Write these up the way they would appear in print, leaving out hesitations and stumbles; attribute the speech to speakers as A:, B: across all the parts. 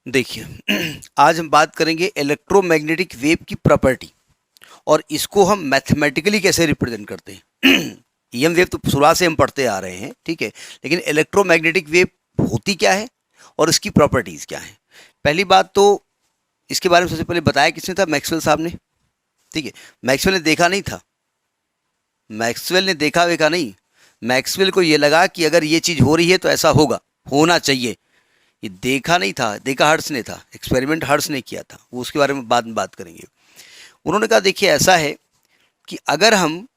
A: देखिए आज हम बात करेंगे इलेक्ट्रोमैग्नेटिक वेव की प्रॉपर्टी और इसको हम मैथमेटिकली कैसे रिप्रेजेंट करते हैं। ईएम वेव तो शुरुआत से हम पढ़ते आ रहे हैं, ठीक है, लेकिन इलेक्ट्रोमैग्नेटिक वेव होती क्या है और इसकी प्रॉपर्टीज़ क्या है। पहली बात तो इसके बारे में सबसे पहले बताया किसने था, मैक्सवेल साहब ने, ठीक है। मैक्सवेल ने देखा नहीं था, मैक्सवेल ने देखा वेखा नहीं, मैक्सवेल को ये लगा कि अगर ये चीज़ हो रही है तो ऐसा होगा, होना चाहिए। ये देखा नहीं था, देखा हर्ट्स ने था, एक्सपेरिमेंट हर्ट्स ने किया था, वो उसके बारे में बाद में बात करेंगे। उन्होंने कहा देखिए ऐसा है कि अगर हम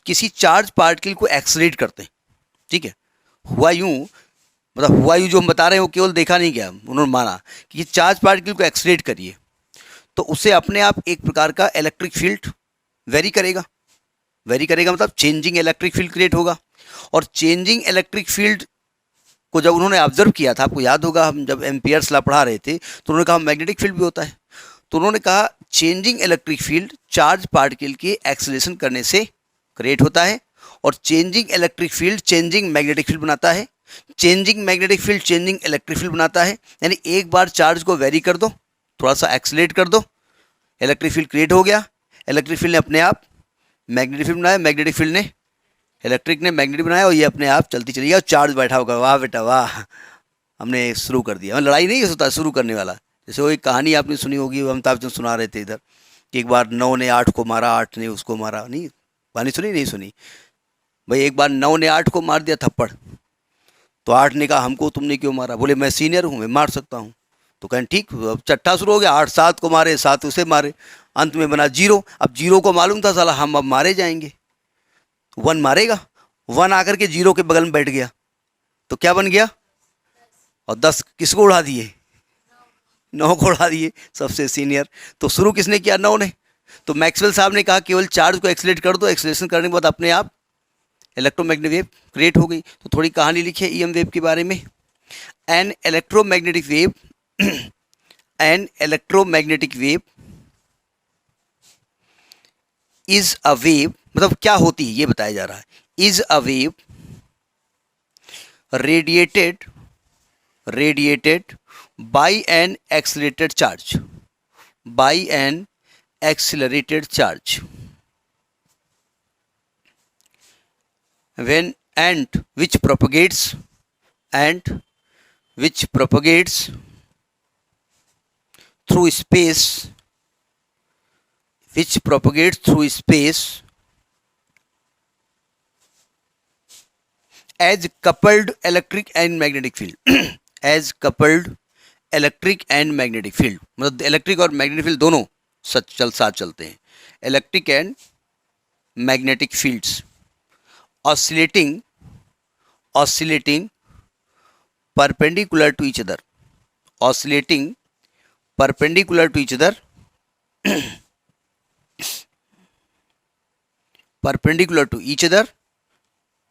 A: किसी चार्ज पार्टिकल को एक्सलेट करते हैं, ठीक है, हुआ यूं, मतलब हुआ यूं जो हम बता रहे हैं वो केवल देखा नहीं गया, उन्होंने माना कि ये चार्ज पार्टिकल को एक्सलेट करिए तो उससे अपने आप एक प्रकार का इलेक्ट्रिक फील्ड वेरी करेगा। वेरी करेगा मतलब चेंजिंग इलेक्ट्रिक फील्ड क्रिएट होगा। और चेंजिंग इलेक्ट्रिक फील्ड को जब उन्होंने ऑब्जर्व किया था, आपको याद होगा हम जब एम्पियर्स लॉ पढ़ा रहे थे तो उन्होंने कहा मैग्नेटिक फील्ड भी होता है, तो उन्होंने कहा changing electric field charge particle के एक्सेलरेशन करने से क्रिएट होता है और changing electric field changing magnetic field बनाता है, changing magnetic field changing electric field बनाता है। यानी एक बार चार्ज को वेरी कर दो, थोड़ा सा एक्सेलरेट कर दो, इलेक्ट्रिक फील्ड क्रिएट हो गया, इलेक्ट्रिक फील्ड ने अपने आप मैग्नेटिक फील्ड बनाया, मैग्नेटिक फील्ड ने इलेक्ट्रिक ने मैग्नेटिक बनाया और ये अपने आप चलती चली गई और चार्ज बैठा होगा। वाह बेटा वाह, हमने शुरू कर दिया। लड़ाई नहीं होता शुरू करने वाला। जैसे वो एक कहानी आपने सुनी होगी, अमिताभ बच्चन सुना रहे थे इधर कि एक बार 9 ने 8 को मारा, 8 ने उसको मारा। नहीं कहानी सुनी, नहीं सुनी भाई। एक बार 9 ने 8 को मार दिया थप्पड़, तो 8 ने कहा हमको तुमने क्यों मारा? बोले मैं सीनियर हूँ, मैं मार सकता हूँ। तो कहें ठीक, अब चट्टा शुरू हो गया, 8 7 को मारे, 7 उसे मारे, अंत में बना 0। अब 0 को मालूम था साला हम अब मारे जाएंगे, 1 मारेगा, 1 आकर के 0 के बगल में बैठ गया तो क्या बन गया, और 10 किसको उड़ा दिए? 9 को उड़ा दिए, सबसे सीनियर। तो शुरू किसने किया? 9 ने। तो मैक्सवेल साहब ने कहा केवल चार्ज को एक्सलेट कर दो, एक्सलेशन करने के बाद अपने आप इलेक्ट्रोमैग्नेटिक वेव क्रिएट हो गई। तो थोड़ी कहानी लिखी है ईएम वेव के बारे में। An electromagnetic wave an electromagnetic wave is a wave, मतलब क्या होती है ये बताया जा रहा है। Is a wave radiated by an accelerated charge, by an accelerated charge, when and which propagates through space, as coupled electric and magnetic field as coupled electric and magnetic field, मतलब इलेक्ट्रिक और magnetic field दोनों साथ चलते हैं। Electric and magnetic fields oscillating perpendicular to each other, oscillating perpendicular to each other, perpendicular to each other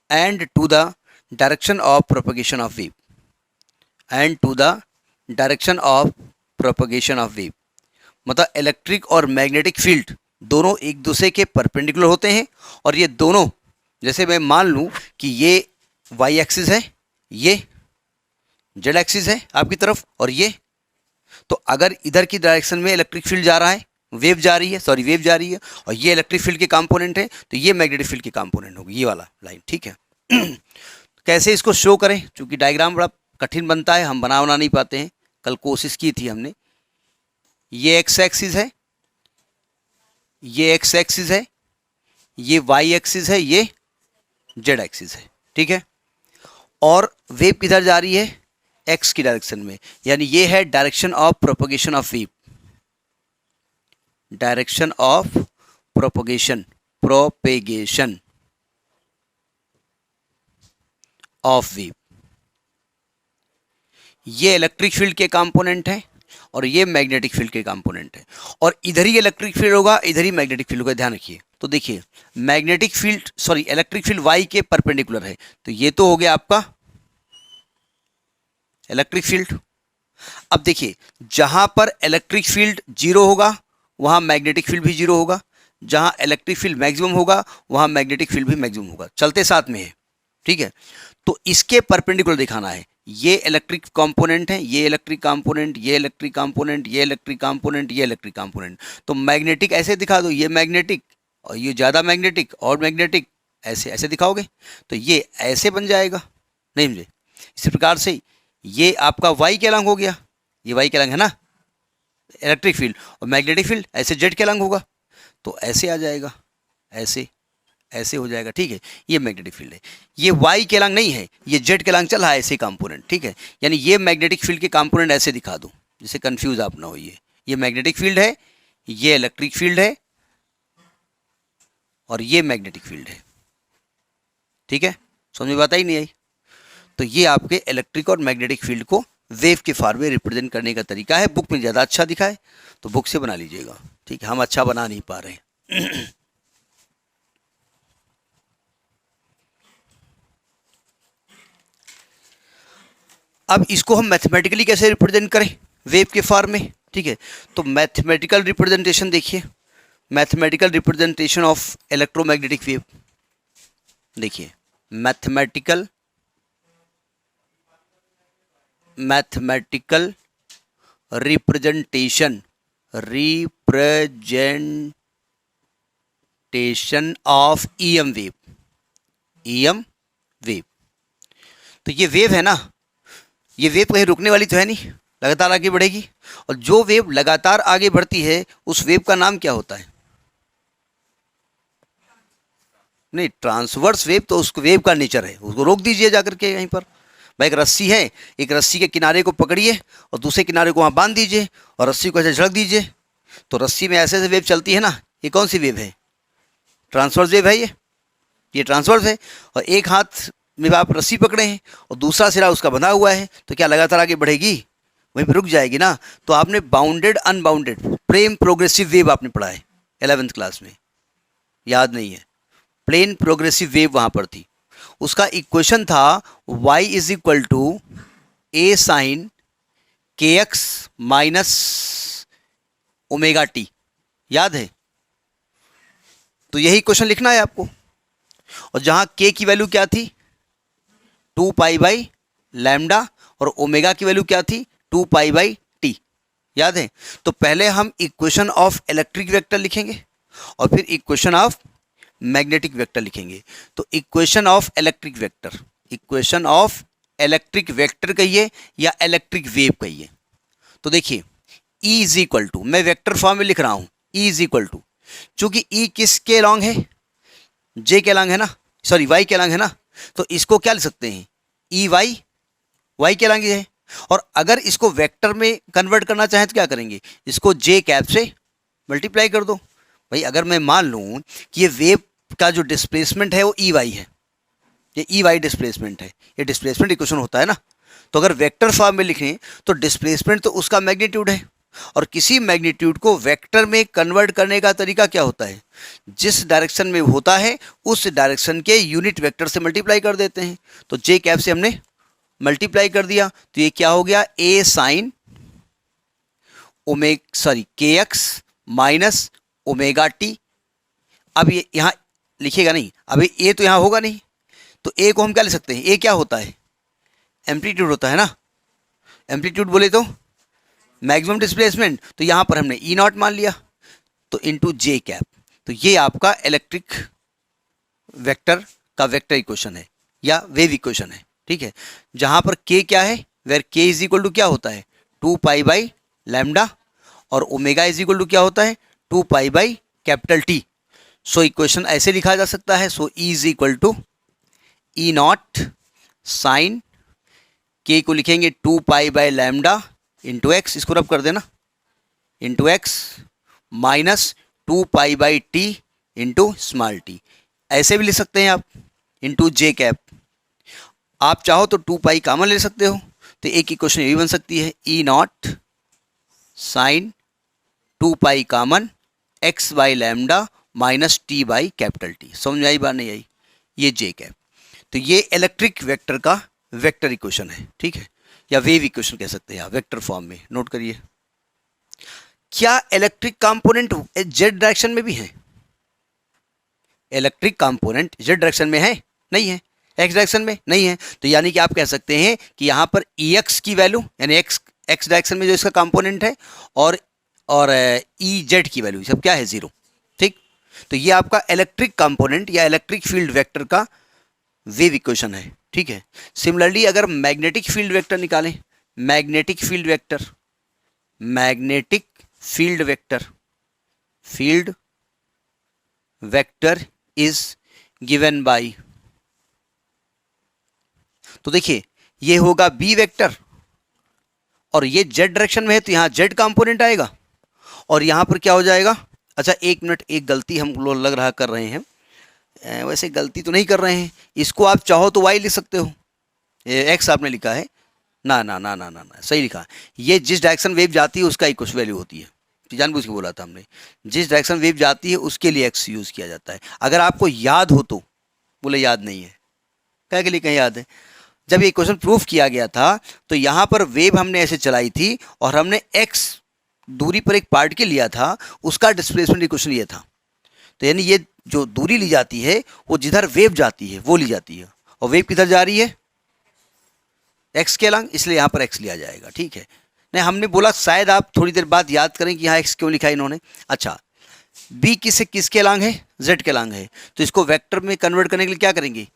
A: and to the direction of propagation of wave, मतलब electric और magnetic field दोनों एक दूसरे के परपेंडिकुलर होते हैं। और ये दोनों, जैसे मैं मान लूँ कि ये वाई एक्सिस है, ये जेड एक्सिस है आपकी तरफ, और ये, तो अगर इधर की डायरेक्शन में इलेक्ट्रिक फील्ड जा रहा है, वेव जा रही है, और ये इलेक्ट्रिक फील्ड के कंपोनेंट है, तो ये मैग्नेटिक फील्ड के कंपोनेंट होगी, ये वाला लाइन, ठीक है। कैसे इसको शो करें, क्योंकि डायग्राम बड़ा कठिन बनता है, हम बना नहीं पाते हैं। कल कोशिश की थी हमने। ये एक्स एक्सिस है, ये वाई एक्सिस है, ये जेड एक्सिस है, ठीक है। और वेव किधर जा रही है? एक्स की डायरेक्शन में, यानी ये है direction of propagation of wave, direction of propagation of wave. ये इलेक्ट्रिक फील्ड के कंपोनेंट है और ये मैग्नेटिक फील्ड के कंपोनेंट है, और इधर ही इलेक्ट्रिक फील्ड होगा, इधर ही मैग्नेटिक फील्ड होगा, ध्यान रखिए। तो देखिए इलेक्ट्रिक फील्ड वाई के परपेंडिकुलर है, तो ये तो हो गया आपका इलेक्ट्रिक फील्ड। अब देखिए जहां पर इलेक्ट्रिक फील्ड 0 होगा वहां मैग्नेटिक फील्ड भी 0 होगा, जहां इलेक्ट्रिक फील्ड मैक्सिमम होगा वहां मैग्नेटिक फील्ड भी मैक्सिमम होगा, चलते साथ में है, ठीक है। तो इसके परपेंडिकुलर दिखाना है, ये इलेक्ट्रिक कंपोनेंट है, ये इलेक्ट्रिक कंपोनेंट, ये इलेक्ट्रिक कंपोनेंट, ये इलेक्ट्रिक कंपोनेंट, ये इलेक्ट्रिक कंपोनेंट। तो मैग्नेटिक ऐसे दिखा दो, ये मैग्नेटिक और ये ज़्यादा मैग्नेटिक और मैग्नेटिक, ऐसे ऐसे दिखाओगे तो ये ऐसे बन जाएगा, नहीं समझे। इसी प्रकार से ये आपका वाई के अलंग हो गया, ये वाई के अलंग है ना इलेक्ट्रिक फील्ड, और मैग्नेटिक फील्ड ऐसे जेड के अलंग होगा, तो ऐसे आ जाएगा, ऐसे ऐसे हो जाएगा, ठीक है। ये मैग्नेटिक फील्ड है, ये वाई के अलंग नहीं है, ये जेड के अलंग चल रहा है ऐसे कंपोनेंट, ठीक है। यानी ये मैग्नेटिक फील्ड के कंपोनेंट ऐसे दिखा दो जिससे कंफ्यूज आप ना होइए। ये मैग्नेटिक फील्ड है, ये इलेक्ट्रिक फील्ड है और ये मैग्नेटिक फील्ड है, ठीक है। समझ में बात आई नहीं आई। तो ये आपके इलेक्ट्रिक और मैग्नेटिक फील्ड को वेव के फॉर्म में रिप्रेजेंट करने का तरीका है। बुक में ज़्यादा अच्छा दिखा है तो बुक से बना लीजिएगा, ठीक है। हम अच्छा बना नहीं पा रहे हैं। अब इसको हम मैथमेटिकली कैसे रिप्रेजेंट करें वेव के फॉर्म में, ठीक है। तो मैथमेटिकल रिप्रेजेंटेशन देखिए, mathematical representation of electromagnetic wave देखिए, mathematical representation of EM wave. तो ये वेव है ना, ये वेव कहीं रुकने वाली तो है नहीं, लगातार आगे बढ़ेगी। और जो वेव लगातार आगे बढ़ती है उस वेव का नाम क्या होता है? नहीं, ट्रांसवर्स वेव तो उस वेव का नेचर है, उसको रोक दीजिए जाकर के यहीं पर। भाई एक रस्सी है, एक रस्सी के किनारे को पकड़िए और दूसरे किनारे को वहाँ बांध दीजिए और रस्सी को ऐसे झड़क दीजिए, तो रस्सी में ऐसे ऐसे वेव चलती है ना। ये कौन सी वेव है? ट्रांसवर्स वेव है ये ट्रांसवर्स है। और एक हाथ में आप रस्सी पकड़े हैं और दूसरा सिरा उसका बंधा हुआ है, तो क्या लगातार आगे बढ़ेगी? वहीं पर रुक जाएगी ना। तो आपने bounded unbounded plane progressive wave आपने पढ़ा है 11th क्लास में, याद नहीं है? प्लेन प्रोग्रेसिव वेव वहाँ पर थी, उसका इक्वेशन था y is equal to a sine k x minus omega t, याद है? तो यही क्वेश्चन लिखना है आपको। और जहाँ k की वैल्यू क्या थी? 2 पाई बाई लैम्डा, और ओमेगा की वैल्यू क्या थी? 2 पाई बाई टी, याद है? तो पहले हम इक्वेशन ऑफ इलेक्ट्रिक वेक्टर लिखेंगे और फिर इक्वेशन ऑफ मैग्नेटिक वेक्टर लिखेंगे। तो equation of electric vector, equation of electric vector कहिए या इलेक्ट्रिक वेव कहिए। तो देखिए E इज इक्वल टू, मैं वेक्टर फॉर्म में लिख रहा हूं, E इज इक्वल टू, चूंकि E किसके अलॉन्ग है? J के अलॉन्ग है ना, सॉरी Y के अलॉन्ग है ना, तो इसको क्या लिख सकते हैं? E Y के अलॉन्ग है। और अगर इसको वेक्टर में कन्वर्ट करना चाहें तो क्या करेंगे? इसको J कैप से मल्टीप्लाई कर दो। भाई अगर मैं मान लूँ कि ये वेव का जो डिस्प्लेसमेंट है वो ई वाई है, ये ई वाई डिस्प्लेसमेंट है, ये डिस्प्लेसमेंट इक्वेशन होता है ना। तो अगर वेक्टर फॉर्म में लिखें तो डिस्प्लेसमेंट तो उसका मैग्नीट्यूड है, और किसी मैग्नीट्यूड को वेक्टर में कन्वर्ट करने का तरीका क्या होता है? जिस डायरेक्शन में होता है उस डायरेक्शन के यूनिट वेक्टर से मल्टीप्लाई कर देते हैं। तो जे कैप से हमने मल्टीप्लाई कर दिया, तो ये क्या हो गया? ए sine k x minus omega T. अब ये यहाँ लिखिएगा नहीं, अभी ए तो यहाँ होगा नहीं, तो ए को हम क्या ले सकते हैं? ए क्या होता है? एम्पलीट्यूड होता है ना। एम्पलीट्यूड बोले तो मैक्सिमम डिस्प्लेसमेंट, तो यहाँ पर हमने ई नॉट मान लिया, तो इनटू जे कैप। तो ये आपका इलेक्ट्रिक वेक्टर का वेक्टर इक्वेशन है या वेव इक्वेशन है, ठीक है। जहाँ पर के क्या है? वेर के इज इक्वल टू क्या होता है? 2 पाई बाई लैम्डा, और ओमेगा इज इक्वल टू क्या होता है? 2 pi by capital T. So equation ऐसे लिखा जा सकता है, so E is equal to E not sine के को लिखेंगे 2 pi by lambda into x, इसको रब कर देना, into x minus 2 pi by T into small T. ऐसे भी लिख सकते हैं आप, इंटू जे कैप। आप चाहो तो 2 पाई कॉमन ले सकते हो, तो एक इक्वेशन ये भी बन सकती है, E not sine 2 pi common x by lambda minus T by capital T. समझ में आई बात नहीं आई? ये जे कैप। तो ये इलेक्ट्रिक वेक्टर का वेक्टर इक्वेशन है, ठीक है, या वेव इक्वेशन कह सकते हैं आप वेक्टर फॉर्म में। नोट करिए। क्या इलेक्ट्रिक कंपोनेंट जेड डायरेक्शन में भी है? इलेक्ट्रिक कंपोनेंट जेड डायरेक्शन में है? नहीं है। एक्स डायरेक्शन में नहीं है, तो यानी कि आप कह सकते हैं कि यहाँ पर ई एक्स की वैल्यू यानी एक्स डायरेक्शन में जो इसका कंपोनेंट है और ई जेड की वैल्यू सब क्या है, जीरो। ठीक, तो ये आपका इलेक्ट्रिक कंपोनेंट या इलेक्ट्रिक फील्ड वेक्टर का वेव इक्वेशन है। ठीक है, सिमिलरली अगर मैग्नेटिक फील्ड वेक्टर निकालें, magnetic field vector, magnetic field vector, field vector is given by, तो देखिए ये होगा बी वेक्टर और ये जेड डायरेक्शन में है तो यहां जेड कंपोनेंट आएगा और यहां पर क्या हो जाएगा। अच्छा एक मिनट, एक गलती हम लोग लग रहा कर रहे हैं, वैसे गलती तो नहीं कर रहे हैं, इसको आप चाहो तो वाई लिख सकते हो, एक्स आपने लिखा है ना ना ना ना ना ना सही लिखा। ये जिस डायरेक्शन वेव जाती है उसका ही कुछ वैल्यू होती है, जानबूझ के बोला था हमने, जिस डायरेक्शन वेव जाती है उसके लिए एक्स यूज़ किया जाता है। अगर आपको याद हो तो, बोले याद नहीं है, क्या के लिए कहीं याद है, जब ये क्वेश्चन प्रूफ किया गया था तो यहाँ पर वेव हमने ऐसे चलाई थी और हमने एक्स दूरी पर एक पार्टिकल लिया था, उसका डिस्प्लेसमेंट इक्वेशन ये था। तो यानी ये जो दूरी ली जाती है वो जिधर वेव जाती है वो ली जाती है, और वेव किधर जा रही है, एक्स के अलंग, इसलिए यहाँ पर एक्स लिया जाएगा। ठीक है, नहीं हमने बोला शायद आप थोड़ी देर बाद याद करें कि यहाँ एक्स क्यों लिखा है इन्होंने। अच्छा, बी किसके अलंग है, जेड के अलंग है, तो इसको वेक्टर में कन्वर्ट करने के लिए क्या करेंगे,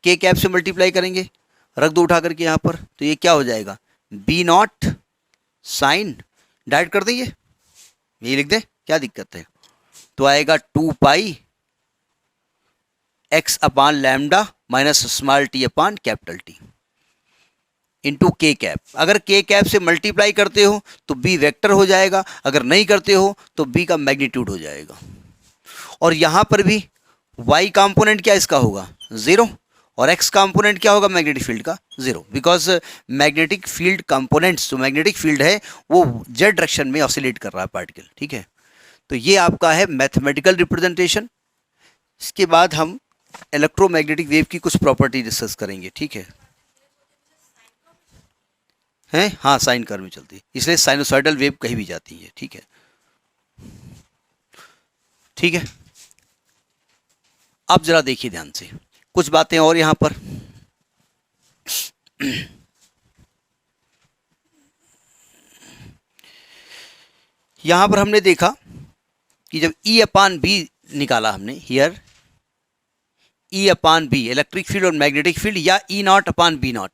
A: के कैप से मल्टीप्लाई करेंगे, रख दो उठा करके यहाँ पर, तो ये क्या हो जाएगा, बी नॉट साइन, डायरेक्ट कर दें ये लिख दें, क्या दिक्कत है, तो आएगा 2 पाई एक्स अपान lambda minus small T upon capital T into के कैप। अगर के कैप से मल्टीप्लाई करते हो तो बी वेक्टर हो जाएगा, अगर नहीं करते हो तो बी का मैग्नीट्यूड हो जाएगा। और यहाँ पर भी वाई कंपोनेंट क्या इसका होगा, ज़ीरो, और एक्स कंपोनेंट क्या होगा मैग्नेटिक फील्ड का, zero, because magnetic field components जो मैग्नेटिक फील्ड है वो जेड डायरेक्शन में ऑसिलेट कर रहा है पार्टिकल। ठीक है, तो ये आपका है मैथमेटिकल रिप्रेजेंटेशन। इसके बाद हम इलेक्ट्रोमैग्नेटिक वेव की कुछ प्रॉपर्टी डिस्कस करेंगे। ठीक है हाँ साइन कर्व में चलती है, इसलिए साइनोसॉइडल वेव कहीं भी जाती है। ठीक है, ठीक है, अब जरा देखिए ध्यान से कुछ बातें और यहाँ पर यहाँ पर हमने देखा कि जब E अपान बी निकाला हमने, here E upon B electric field और मैग्नेटिक फील्ड, या E naught upon B naught,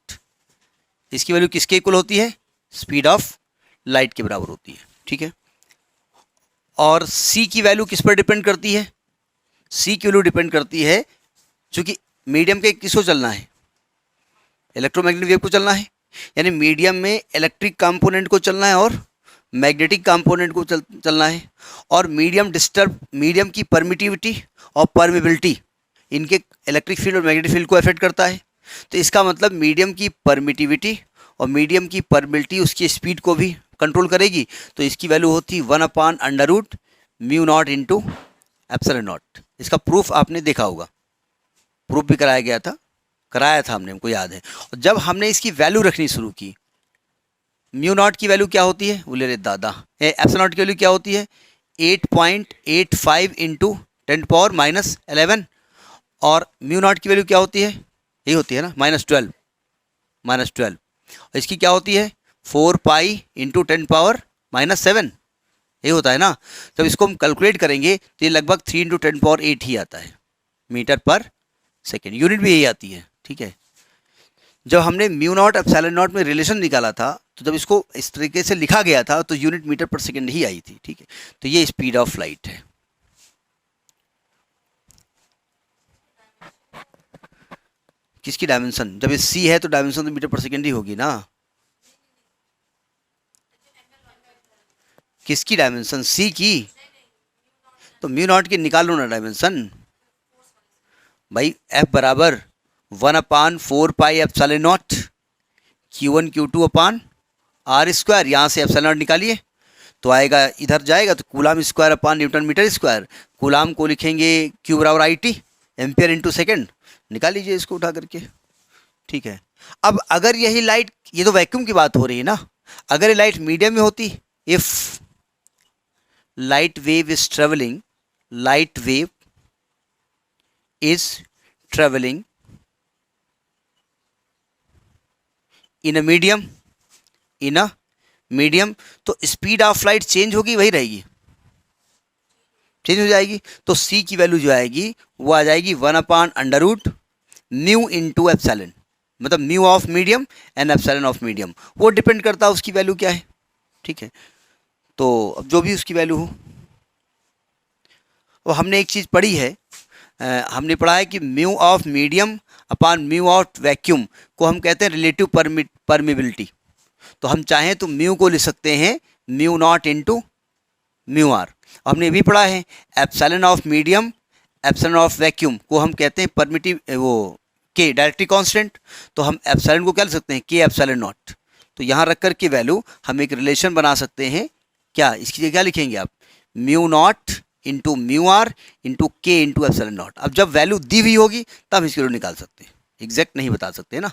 A: इसकी वैल्यू किसके इक्वल होती है, स्पीड ऑफ लाइट के बराबर होती है। ठीक है, और C की वैल्यू किस पर डिपेंड करती है, C की वैल्यू डिपेंड करती है चूंकि मीडियम के किसको चलना है, इलेक्ट्रोमैग्नेटिक वेव को चलना है, यानी मीडियम में इलेक्ट्रिक कंपोनेंट को चलना है और मैग्नेटिक कंपोनेंट को चलना है, और मीडियम की परमिटिविटी और परमिबिलिटी इनके इलेक्ट्रिक फील्ड और मैग्नेटिक फील्ड को अफेक्ट करता है। तो इसका मतलब मीडियम की परमिटिविटी और मीडियम की परमिबिलिटी उसकी स्पीड को भी कंट्रोल करेगी, तो इसकी वैल्यू होती है 1/√μ0 इंटू एप्सिलॉन नॉट। इसका प्रूफ आपने देखा होगा, प्रूफ भी कराया था हमने, हमको याद है। और जब हमने इसकी वैल्यू रखनी शुरू की, म्यू नॉट की वैल्यू क्या होती है, बोले रे दादा, एप्सिलॉन नॉट की वैल्यू क्या होती है 8.85 इंटू 10⁻11, और म्यू नॉट की वैल्यू क्या होती है, यही होती है ना -12, और इसकी क्या होती है 4 पाई इंटू 10⁻7, यही होता है ना। जब इसको हम कैलकुलेट करेंगे तो ये लगभग 3 इंटू 10⁻8 ही आता है मीटर पर सेकेंड, यूनिट भी यही आती है। ठीक है, जब हमने म्यू नॉट एप्सिलॉन नॉट में रिलेशन निकाला था तो जब इसको इस तरीके से लिखा गया था तो यूनिट मीटर पर सेकेंड ही आई थी। ठीक है, तो ये स्पीड ऑफ लाइट है। किसकी डायमेंशन, जब ये सी है तो डायमेंशन तो मीटर पर सेकेंड ही होगी ना, किसकी डायमेंशन, सी की, तो म्यू नॉट की निकाल लो ना डायमेंशन भाई, एफ बराबर 1/4 pi epsilon not Q1 Q2 upon R square, यहाँ से एप्सिलॉन नॉट निकालिए तो आएगा, इधर जाएगा तो coulomb square upon newton metre square, coulomb को लिखेंगे Q बराबर IT एम्पियर इंटू सेकेंड, निकाल लीजिए इसको उठा करके। ठीक है, अब अगर यही लाइट, ये तो वैक्यूम की बात हो रही है ना, अगर ये लाइट मीडियम में होती, if light wave is travelling, light wave is traveling in a medium, in a medium, तो स्पीड ऑफ लाइट चेंज होगी, वही रहेगी, चेंज हो जाएगी। तो c की वैल्यू जो आएगी वो आ जाएगी 1/√μ इंटू एप्सिलॉन, मतलब mu of medium and epsilon of medium, वो डिपेंड करता है उसकी वैल्यू क्या है, ठीक है। तो अब जो भी उसकी वैल्यू हो, वो हमने एक चीज़ पढ़ी है, हमने पढ़ा है कि mu of medium upon mu of vacuum को हम कहते हैं रिलेटिव परमिबिलिटी। तो हम चाहें तो म्यू को लिख सकते हैं mu naught into mu r. हमने ये भी पढ़ा है epsilon of medium epsilon of vacuum को हम कहते हैं परमिटिव, वो के डायरेक्टली कांस्टेंट। तो हम एप्सिलॉन को क्या लिख सकते हैं, के एप्सिलॉन नॉट। तो यहाँ रख कर के वैल्यू हम एक रिलेशन बना सकते हैं, क्या इसकी जगह क्या लिखेंगे आप, mu naught into mu r into k into epsilon naught. अब जब वैल्यू दी हुई होगी तब हम इसकी वैल्यू निकाल सकते हैं, एग्जैक्ट नहीं बता सकते ना।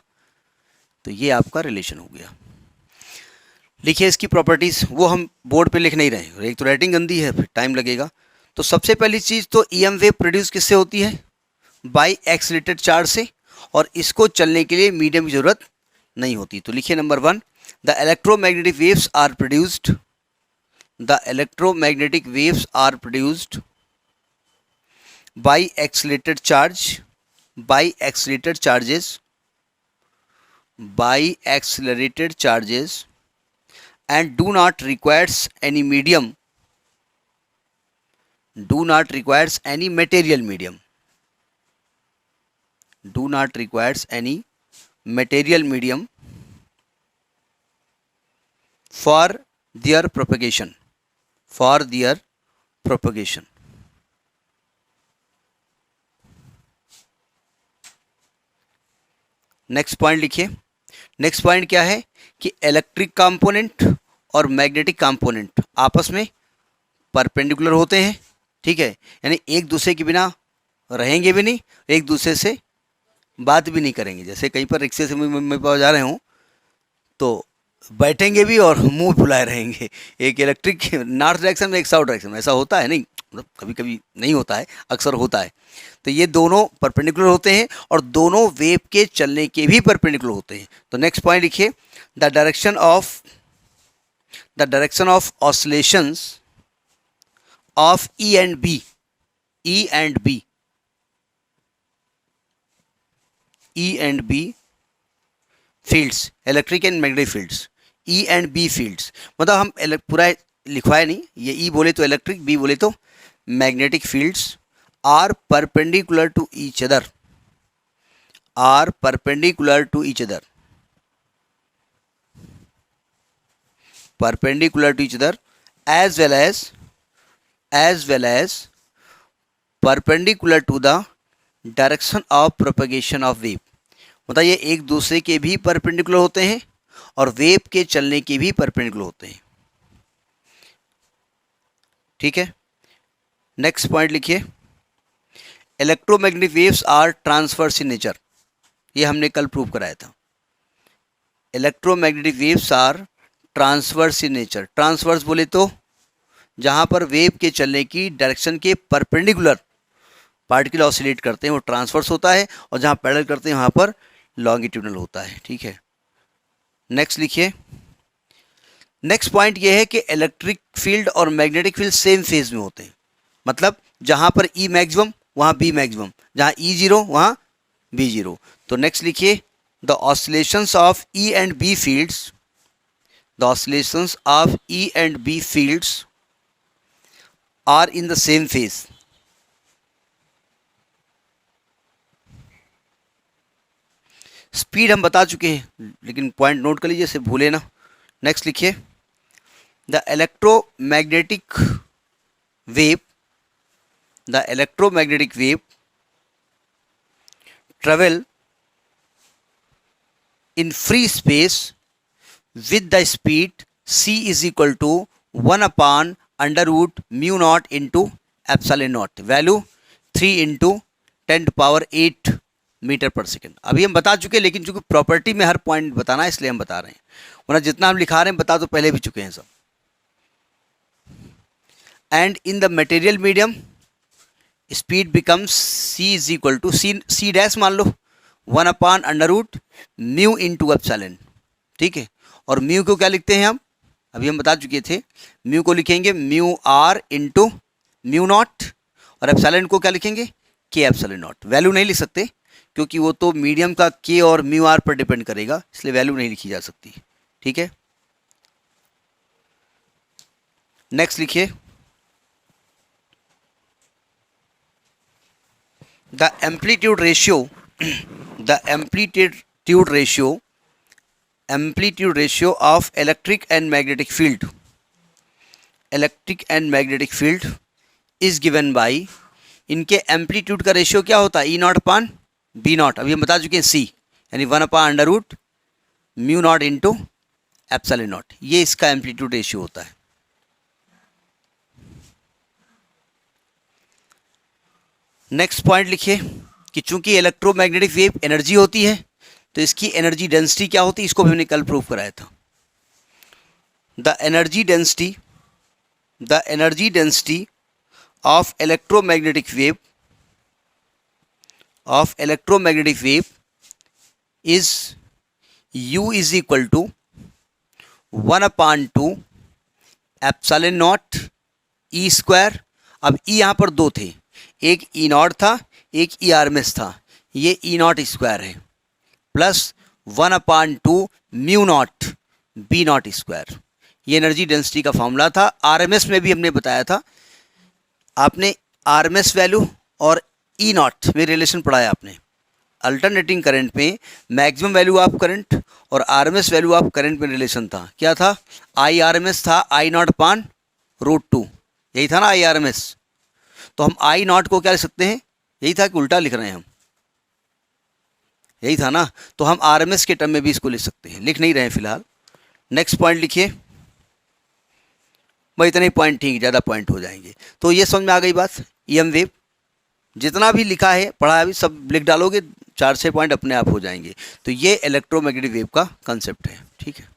A: तो ये आपका रिलेशन हो गया। लिखिए इसकी प्रॉपर्टीज़, वो हम बोर्ड पे लिख नहीं रहे हैं, एक तो राइटिंग गंदी है, फिर टाइम लगेगा। तो सबसे पहली चीज़ तो ईएम वेव प्रोड्यूस किससे होती है, बाय एक्सीलरेटेड चार्ज से, और इसको चलने के लिए मीडियम की ज़रूरत नहीं होती। तो लिखिए number 1, the electromagnetic waves are produced, the electromagnetic waves are produced by accelerated charge, by accelerated charges, by accelerated charges and do not requires any medium, do not requires any material medium, do not requires any material medium for their propagation, for their propagation। Next point लिखिए। Next point क्या है कि electric component और magnetic component आपस में perpendicular होते हैं, ठीक है, यानी एक दूसरे के बिना रहेंगे भी नहीं, एक दूसरे से बात भी नहीं करेंगे। जैसे कहीं पर रिक्शे से मैं पास जा रहे हूँ तो बैठेंगे भी और मुंह फुलाए रहेंगे, एक इलेक्ट्रिक नॉर्थ डायरेक्शन में एक साउथ डायरेक्शन में। ऐसा होता है नहीं, मतलब कभी कभी नहीं होता है, अक्सर होता है। तो ये दोनों परपेंडिकुलर होते हैं और दोनों वेव के चलने के भी परपेंडिकुलर होते हैं। तो नेक्स्ट पॉइंट लिखिए, the direction of oscillations of E and B, E and B, E and B fields, electric and magnetic fields, E and B fields, मतलब हम पूरा लिखवाए नहीं, ये ई बोले तो इलेक्ट्रिक, बी बोले तो magnetic fields are perpendicular to each other, are perpendicular to each other, perpendicular to each other as well as perpendicular to the direction of propagation of wave। मतलब ये एक दूसरे के भी परपेंडिकुलर होते हैं और वेव के चलने के भी परपेंडिकुलर होते हैं, ठीक है। नेक्स्ट पॉइंट लिखिए, electromagnetic waves are transverse in nature, ये हमने कल प्रूव कराया था। Electromagnetic waves are transverse in nature, transverse बोले तो जहाँ पर वेव के चलने की डायरेक्शन के परपेंडिकुलर पार्टिकल ऑसिलेट करते हैं वो ट्रांसवर्स होता है, और जहाँ पैरेलल करते हैं वहाँ पर लॉन्गिट्यूडनल होता है, ठीक है। नेक्स्ट लिखिए, नेक्स्ट पॉइंट ये है कि इलेक्ट्रिक फील्ड और मैग्नेटिक फील्ड सेम फेज में होते हैं, मतलब जहाँ पर ई मैक्सिमम वहाँ बी मैक्सिमम, जहाँ ई जीरो वहाँ बी जीरो। तो नेक्स्ट लिखिए, the oscillations of E and B fields, the oscillations of E and B fields are in the same phase। Speed हम बता चुके हैं, लेकिन पॉइंट नोट कर लीजिए, इसे भूले ना। नेक्स्ट लिखिए, the electromagnetic wave, the electromagnetic wave travel in free space with the speed c is equal to 1/√μ0 into epsilon naught, वैल्यू 3 into 10⁸ मीटर पर सेकेंड। अभी हम बता चुके हैं, लेकिन चूंकि प्रॉपर्टी में हर पॉइंट बताना है इसलिए हम बता रहे हैं, वरना जितना हम लिखा रहे हैं बता तो पहले भी चुके हैं सब। And in the material medium speed becomes c is equal to c dash मान लो 1/√μ into एप्सिलॉन, ठीक है। और म्यू को क्या लिखते हैं हम, अभी हम बता चुके थे, म्यू को लिखेंगे mu r into mu naught, और एप्सिलॉन को क्या लिखेंगे, के एप्सिलॉन नॉट। वैल्यू नहीं लिख सकते क्योंकि वो तो मीडियम का के और म्यू आर पर डिपेंड करेगा, इसलिए वैल्यू नहीं लिखी जा सकती, ठीक है। नेक्स्ट लिखिए, the amplitude ratio the amplitude ratio of electric and magnetic field is given by, इनके एम्पलीट्यूड का रेशियो क्या होता है, E naught upon B naught, अभी हम बता चुके हैं सी, यानी 1 upon under root mu naught into epsilon naught, ये इसका एम्पलीट्यूड रेशियो होता है। नेक्स्ट पॉइंट लिखिए कि चूंकि इलेक्ट्रोमैग्नेटिक वेव एनर्जी होती है तो इसकी एनर्जी डेंसिटी क्या होती है, इसको भी हमने कल प्रूव कराया था। The energy density of electromagnetic wave is U is equal to 1/2 epsilon naught E square. अब ई यहाँ पर दो थे, एक ई नॉट था, एक ई आर एम एस था, ये ई नॉट स्क्वायर है, plus 1/2 mu not be not square. ये एनर्जी डेंसिटी का फॉर्मूला था। आरएमएस में भी हमने बताया था, आपने आरएमएस वैल्यू और ई नॉट में रिलेशन पढ़ाया आपने। अल्टरनेटिंग करंट में मैक्सिमम वैल्यू ऑफ करंट और आरएमएस वैल्यू ऑफ करंट में रिलेशन था, क्या था, आई आरएमएस था आई नॉट अपान √2, यही था ना आई आरएमएस। तो हम आई नॉट को क्या लिख सकते हैं, यही था कि उल्टा लिख रहे हैं हम, यही था ना, तो हम आरएमएस के टर्म में भी इसको लिख सकते हैं, लिख नहीं रहे हैं फिलहाल। नेक्स्ट पॉइंट लिखिए, भाई इतने पॉइंट ठीक, ज़्यादा पॉइंट हो जाएंगे। तो ये समझ में आ गई बात, ईएम वेव जितना भी लिखा है पढ़ा है अभी सब लिख डालोगे, 4-6 पॉइंट अपने आप हो जाएंगे। तो ये इलेक्ट्रोमैग्नेटिक वेव का कंसेप्ट है, ठीक है।